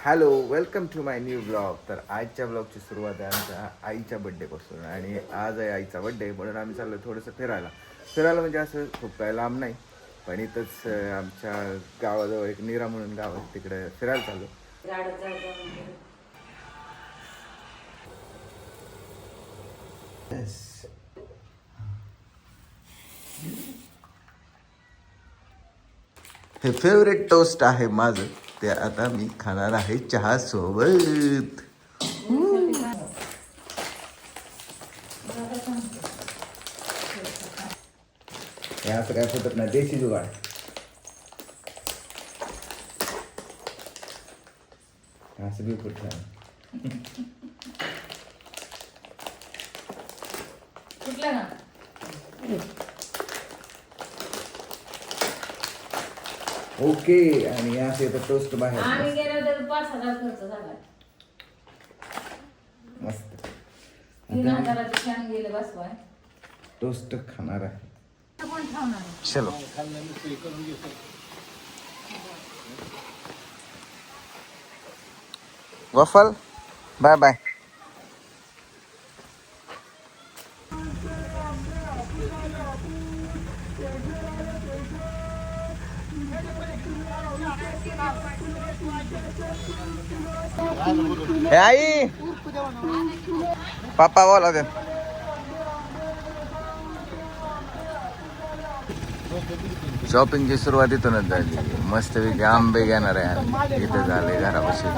Hello, welcome to my new blog. तर आजच्या ब्लॉगची सुरुवात आहे आमच्या आईच्या बड्डेपासून आणि आज आहे आईचा बड्डे म्हणून आम्ही चाललो थोडंसं फिरायला म्हणजे असं खूप काय लांब नाही, पण इथंच आमच्या गावाजवळ एक नीरा म्हणून गाव आहे, तिकडे फिरायला चाललो. हे फेवरेट टोस्ट आहे माझं, ते आता मी खाणार आहे चहा सोबत. हे असं काय फुटत नाही, देशी जुगाड. असं बी फुटत नाही. कुठलं ना ओके. आणि असे तर टोस्ट आम्ही बाहेर गेलो तर 5,000 खर्च झाला. मस्त 3,000चे छान गेले बसवाय. टोस्ट खाणार आहे. कोण ठेवणार? चलो. वफल बाय बाय. हे आई पापा बोला दे. शॉपिंगची सुरुवात इथूनच झाली. मस्तपैकी आंबे घेणार आहे. इथं झाले घरापाशी.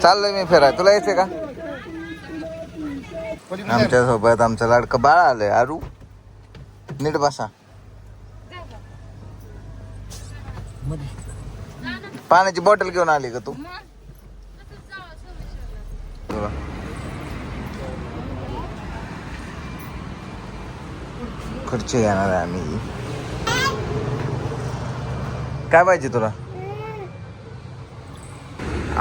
चाललोय मी फिराय. तुला यायचंय का? आमच्या सोबत आमचं लाडकं बाळ आलंय. आरू नीट बसा. पाण्याची बॉटल घेऊन आली का तू? खुर्ची घेणार आहे आम्ही. काय पाहिजे तुला?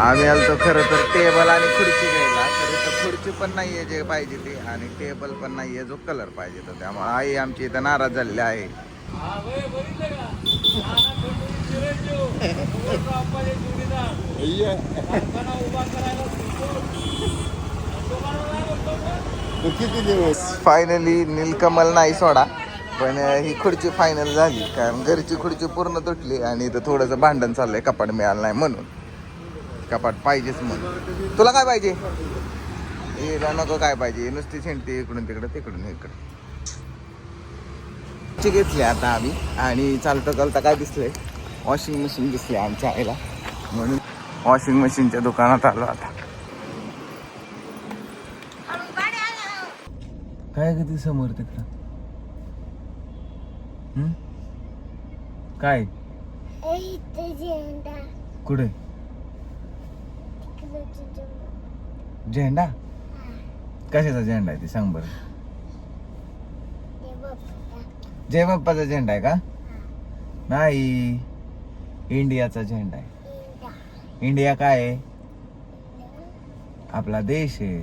आम्ही आलतो खरं तर टेबल आणि खुर्ची घ्यायला. खरं तर खुर्ची पण नाहीये जे पाहिजे ते, आणि टेबल पण नाहीये जो कलर पाहिजे तो. त्यामुळे आई आमची इथं नाराज झालेली आहे. फायनली नीलकमल नाही सोडा, पण ही खुर्ची फायनल झाली. कारण घरची खुर्ची पूर्ण तुटली आणि इथं थोडंसं भांडण चाललंय कपाट मिळालं नाही म्हणून. कपाट पाहिजेच म्हणून. तुला काय पाहिजे? हिला नको काय पाहिजे, नुसती शेंटी इकडून तिकडं तिकडून इकडं. घेतली आता आम्ही आणि चालता काय दिसलंय, वॉशिंग मशीन दिसले आमच्या आईला, म्हणून वॉशिंग मशीनच्या दुकानात आलो आता. काय किती समोर तिकडं? काय कुठे झेंडा? कशाचा झेंडा आहे ते सांग बरं. जय बाप्पाचा झेंडा आहे का? नाही, इंडियाचा झेंडा आहे. इंडिया काय आहे? आपला देश आहे.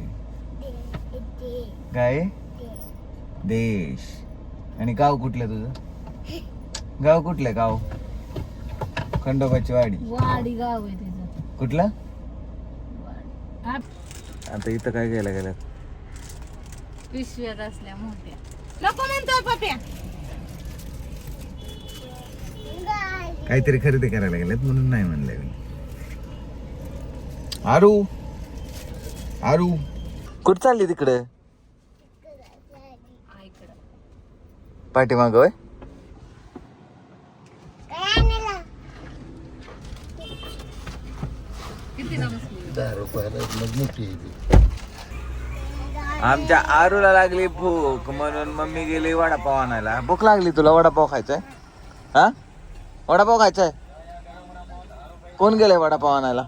काय? देश. आणि गाव कुठलं तुझं? गाव कुठलं? गाव खंडोबाची वाडी. वाडी गाव आहे तिथं. कुठलं? आता इथं काय घ्यायला गेल्यात? पिशव्यात असल्या मोठ्या. नको म्हणतोय पप्या. काहीतरी खरेदी करायला गेल्यात म्हणून नाही म्हणलंय मी. आरू आरू कुठं चालली तिकडे? पाठीमाग होय? आमच्या आरूला लागली भूक म्हणून मम्मी गेली वडापाव आणायला. भूक लागली तुला? वडापाव खायचाय? हा, वडापाव खायचाय? कोण गेलंय वडापाव आणायला?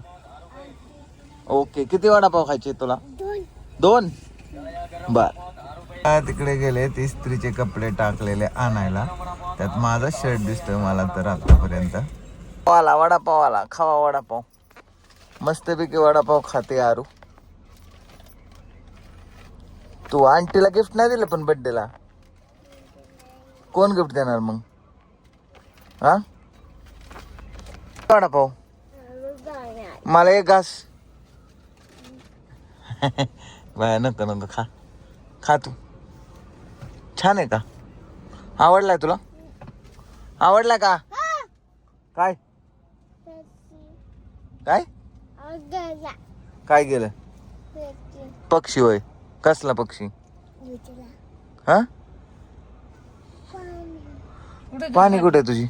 ओके, किती वडापाव खायचे तुला? दोन. बर. तिकडे गेले इस्त्रीचे कपडे टाकलेले आणायला. त्यात माझा शर्ट दिसतोय मला तर आतापर्यंत. वडापाव आला, खावा वडापाव. मस्तपैकी वडापाव खाते आरू. तू आंटीला गिफ्ट नाही दिलं पण बर्थडेला? कोण गिफ्ट देणार मग? हा, वडापाव मला एक घास. बाय नको नको खा खा तू. छान आहे का? आवडलाय तुला? आवडला का? काय काय काय गेलं? पक्षी होय. कसला पक्षी? हा पाणी कुठे तुझी?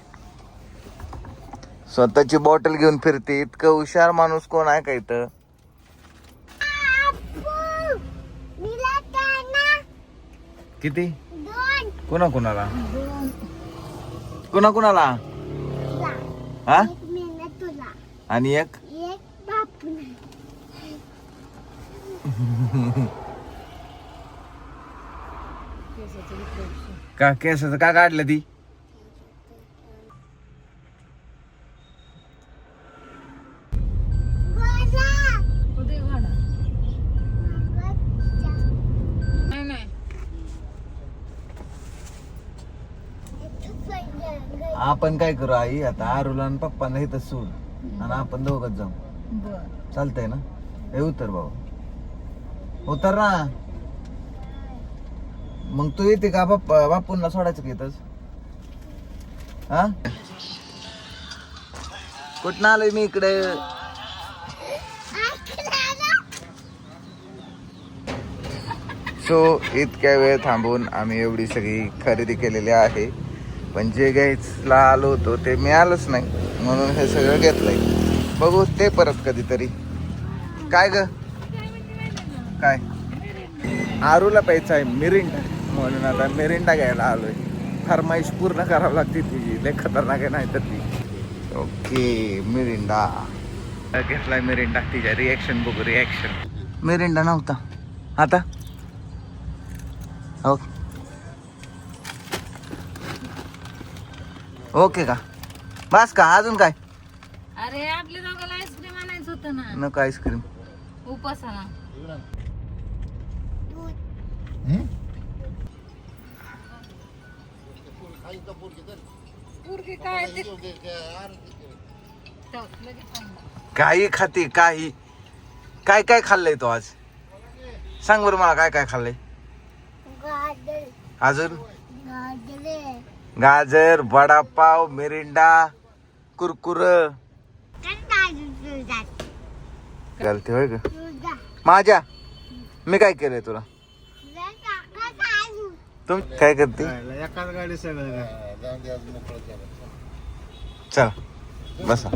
स्वतःची बॉटल घेऊन फिरते. इतकं हुशार माणूस कोण आहे का इथं? किती? कुणा कुणाला? कुणा कुणाला? हा आणि एक का केसाचं का काढलं ती? आपण काय करू आई आता आरूला आणि पप्पांना इथं सोड आणि आपण दोघच जाऊ. चालतंय ना? हे उतर बाबा उतर ना. मग तू येते का बापूंना सोडायचं की इथंच? हा कुठं आलोय मी इकडे? सो इतक्या वेळ थांबून आम्ही एवढी सगळी खरेदी केलेली आहे. पण जे घ्यायला आलो होतो ते मिळालंच नाही म्हणून हे सगळं घेतलंय. बघू ते परत कधीतरी. काय ग काय? आरूला प्यायचा आहे मिरिंडा म्हणून आता मिरिंडा घ्यायला आलोय. फरमाईश पूर्ण करावं लागते तुझी. लय खतरनाक आहे नाही तर ती. ओके मिरिंडा घेतलाय. मिरिंडा तिच्या रिॲक्शन बघू. रिॲक्शन मिरिंडा नव्हता आता. ओके ओके का बस का? अजून काय? अरे आपल्या दोघांना आईस्क्रीम आणायचं होतं ना. नको आईस्क्रीम उपासाला. काही खाते काही. काय काय खाल्लंय तो आज? सांग बरं मला काय काय खाल्लंय? अजून गाजर, वडापाव, मिरिंडा, कुरकुर. चालते होय ग माझ्या? मी काय केलंय तुला? तुम काय करते? चल बसा.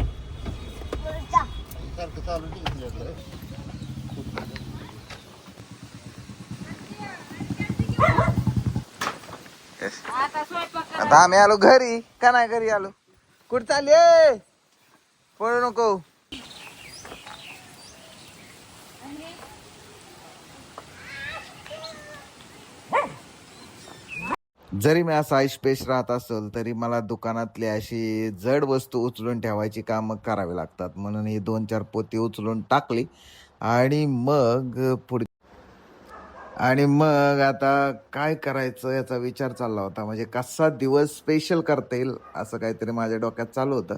आता आम्ही आलो घरी का नाही? घरी आलो. कुठं चालली? पळू नको. जरी मी असा ऐशपेश राहत असेल तरी मला दुकानातली अशी जड वस्तू उचलून ठेवायची कामं करावी लागतात. म्हणून ही 2-4 पोती उचलून टाकली आणि मग आता काय करायचं याचा विचार चालला होता. म्हणजे कसा दिवस स्पेशल करता येईल असं काहीतरी माझ्या डोक्यात चालू होतं.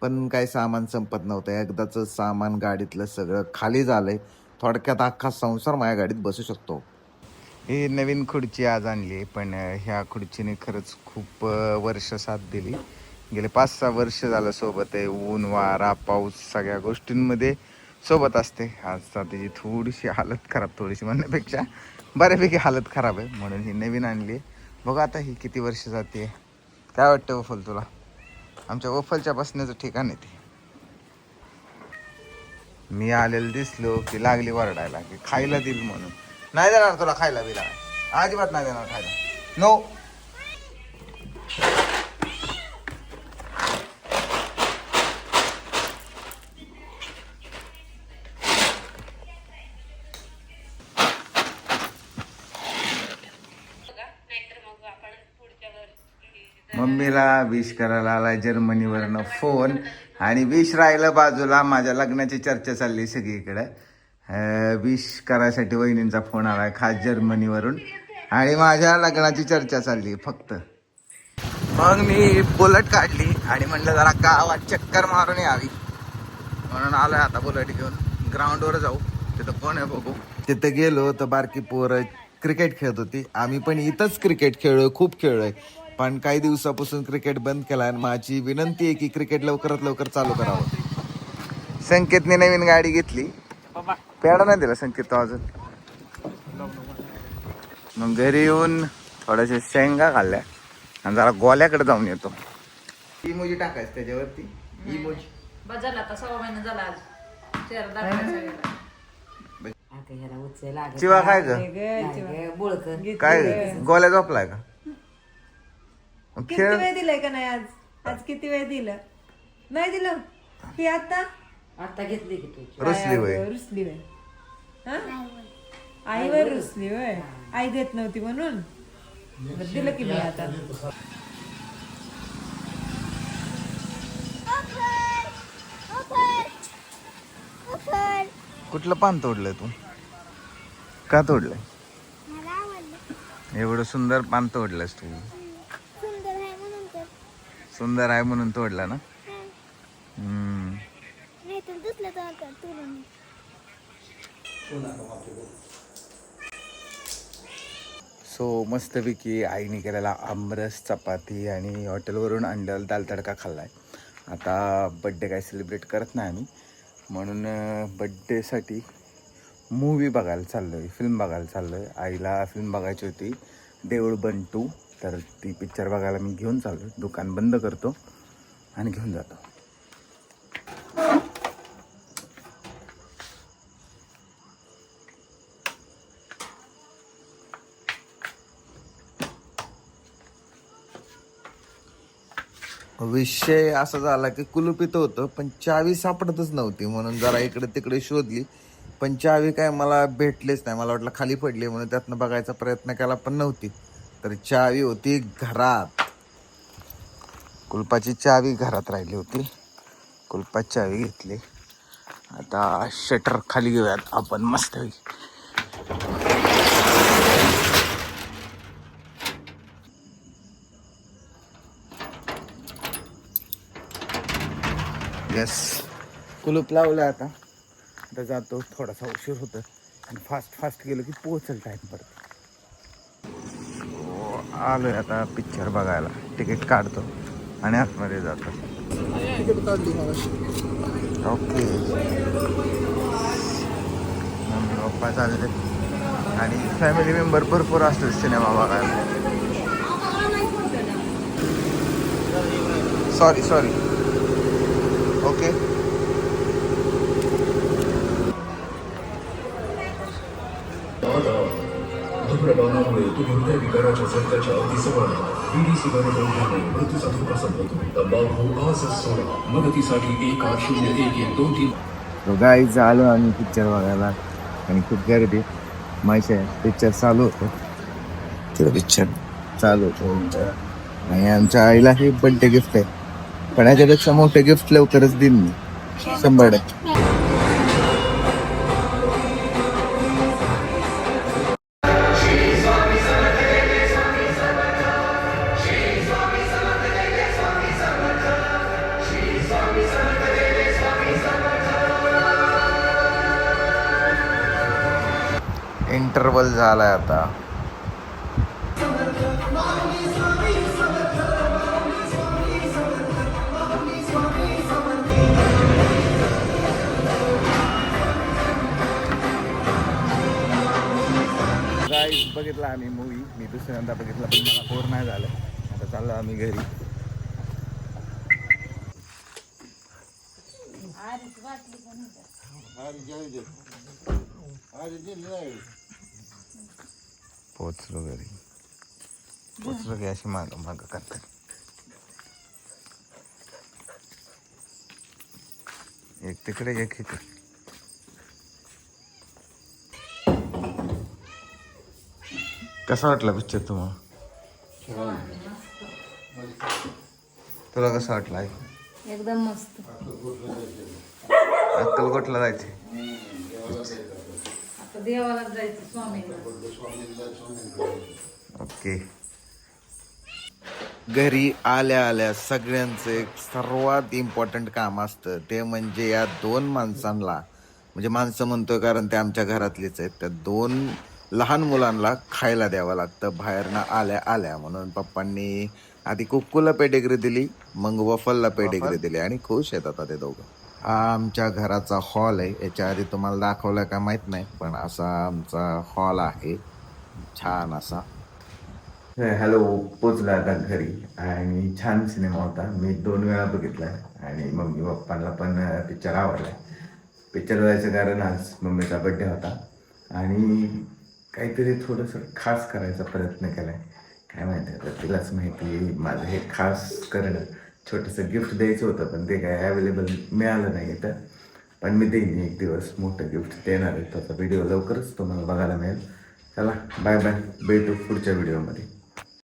पण काही सामान संपत नव्हतं. एकदाचं सामान गाडीतलं सगळं खाली झालंय. थोडक्यात अख्खा संसार माझ्या गाडीत बसू शकतो. ही नवीन खुर्ची आज आणली. पण ह्या खुर्चीने खरंच खूप वर्ष साथ दिली. गेले 5-6 वर्ष झालं सोबत आहे. ऊन वारा पाऊस सगळ्या गोष्टींमध्ये सोबत असते. आज त्याची थोडीशी हालत खराब, थोडीशी म्हणण्यापेक्षा बऱ्यापैकी हालत खराब आहे म्हणून ही नवीन आणली. बघ आता ही किती वर्ष जाते. काय वाटतं वफल तुला? आमच्या वफलच्या बसण्याचं ठिकाण आहे ते. मी आलेलं दिसलो की लागली वरडायला की खायला दिल म्हणून. नाही देणार तुला खायला बिला, अजिबात नाही देणार खायला. नो. मम्मीला विश करायला आला जर्मनीवरनं फोन. आणि विश राहिलं बाजूला, माझ्या लग्नाची चर्चा चालली सगळीकडे. विश करायसाठी वहिनींचा फोन आलाय खास जर्मनीवरून आणि माझ्या लग्नाची चर्चा चालली फक्त. मग मी बुलेट काढली आणि म्हणलं जरा गावात चक्कर मारून यावी म्हणून आलोय आता बुलेट घेऊन. ग्राउंडवर जाऊ, तिथं कोण आहे बघू. तिथं गेलो तर बारकी पोरं क्रिकेट खेळत होती. आम्ही पण इथंच क्रिकेट खेळलोय, खूप खेळलोय. पण काही दिवसापासून क्रिकेट बंद केला आणि माझी विनंती आहे की क्रिकेट लवकरात लवकर चालू करावं. संकेतने नवीन गाडी घेतली. पेढा नाही दिला संकेत तो अजून. मग घरी येऊन थोड्याशा शेंगा खाल्ल्या आणि जरा गोल्याकडे जाऊन येतो. इमोजी टाकायचं त्याच्यावरती. इमोजी बजाला आता 6 महिने झाला आज. चेहरा दाखवायचा. चिवा काय ग? काय गोल्या झोपलाय का? किती वेळ दिलंय का नाही आज? आज किती वेळ दिलं? नाही दिलं ही आता घेतली की तू. रुसली वय. रुसली वय. आईवर रुसली वय. आई देत नव्हती म्हणून दिलं की मी आता. कुठलं पान तोडलंय तू? का तोडलंय? एवढं सुंदर पान तोडलंस तू. सुंदर आहे म्हणून तोडला ना. सो मस्तपैकी आईने केलेला आमरस, चपाती आणि हॉटेलवरून आणलेला दाल तडका खाल्लाय. आता बड्डे काय सेलिब्रेट करत नाही आम्ही, म्हणून बड्डेसाठी मूवी बघायला चाललो आहे, फिल्म बघायला चाललो आहे. आईला फिल्म बघायची होती देऊळ बन 2, तर ती पिक्चर बघायला मी घेऊन चाललो आहे. दुकान बंद करतो आणि घेऊन जातो. विषय असा झाला की कुलूप इथं होतं पण चावी सापडतच नव्हती, म्हणून जरा इकडे तिकडे शोधली पण चावी काय मला भेटलीच नाही. मला वाटलं खाली पडली म्हणून त्यातनं बघायचा प्रयत्न केला पण नव्हती. तर चावी होती घरात. कुलपाची चावी घरात राहिली होती. कुलपाची चावी घेतली. आता शटर खाली घेऊयात आपण मस्त. यस, कुलूप लावलं. आता जातो, थोडासा उशीर होतं आणि फास्ट गेलो की पोहोचल टाईम परत. आलोय आता पिक्चर बघायला. तिकीट काढतो आणि आतमध्ये जातो. ओके, मम्मी पप्पा चालले आणि फॅमिली मेंबर भरपूर असतात सिनेमा बघायला. Sorry okay. धूम्रपानामुळे तुम्ही हृदयविकाराच्या झटक्याच्या अगदी जवळ आहात. बीडी सिगारेट ओढल्याने मृत्यूचा धोका संपतो. तंबाखू आजच सोडा. मदतीसाठी 180112. तो गाईच आलो आम्ही पिक्चर बघायला आणि खूप गर्दी. माहिती पिक्चर चालू होतं, तिथं पिक्चर चालू होतं आणि आमच्या आईला हे बड्डे गिफ्ट आहे. पण ह्याच्यापेक्षा मोठे गिफ्ट लवकरच देईन मी, 100%. इंटरवल झालाय आता. गाईज बघितला आम्ही मूवी. मी दुसऱ्यांदा बघितला पण मला बोर नाही झालं. आता चाललो आम्ही घरी. पोचलो घरी. पोचलो की अशी माग करतात. एक तिकडे एक इकडे. कसा वाटला पिक्चर तुम्हाला? तुला कसा वाटला? एकदम मस्त. अक्कलकोटला जायचे. आता देवाला जायचं स्वामीला. ओके, घरी आल्या आल्या सगळ्यांचं एक सर्वात इम्पॉर्टंट काम असतं ते म्हणजे या 2 माणसांना, म्हणजे माणसं म्हणतोय कारण ते आमच्या घरातलीच आहेत, त्या 2 लहान मुलांना खायला द्यावं लागतं बाहेरनं आल्या आल्या. म्हणून पप्पांनी आधी कुक्कूला पेडिग्री दिली, मग वफलला पेडिग्री दिली आणि खुश आहेत आता ते दोघं. हा आमच्या घराचा हॉल आहे. याच्या आधी तुम्हाला दाखवलं का माहीत नाही, पण असा आमचा हॉल आहे छान असा. हॅलो, पोचला आता घरी आणि छान सिनेमा होता. मी 2 वेळा बघितला आणि मम्मी पप्पांना पण पिक्चर आवडला. पिक्चर जायचं कारण आज मम्मीचा बड्डे होता आणि काहीतरी थोडंसं खास करायचा प्रयत्न केला आहे. काय माहिती आता तिलाच माहिती. माझं हे खास करणं, छोटंसं गिफ्ट द्यायचं होतं पण ते काय अवेलेबल मिळालं नाही तर, पण मी देईन एक दिवस मोठं गिफ्ट देणार आहे. त्याचा व्हिडिओ लवकरच तुम्हाला बघायला मिळेल. चला बाय बाय, भेटू पुढच्या व्हिडिओमध्ये.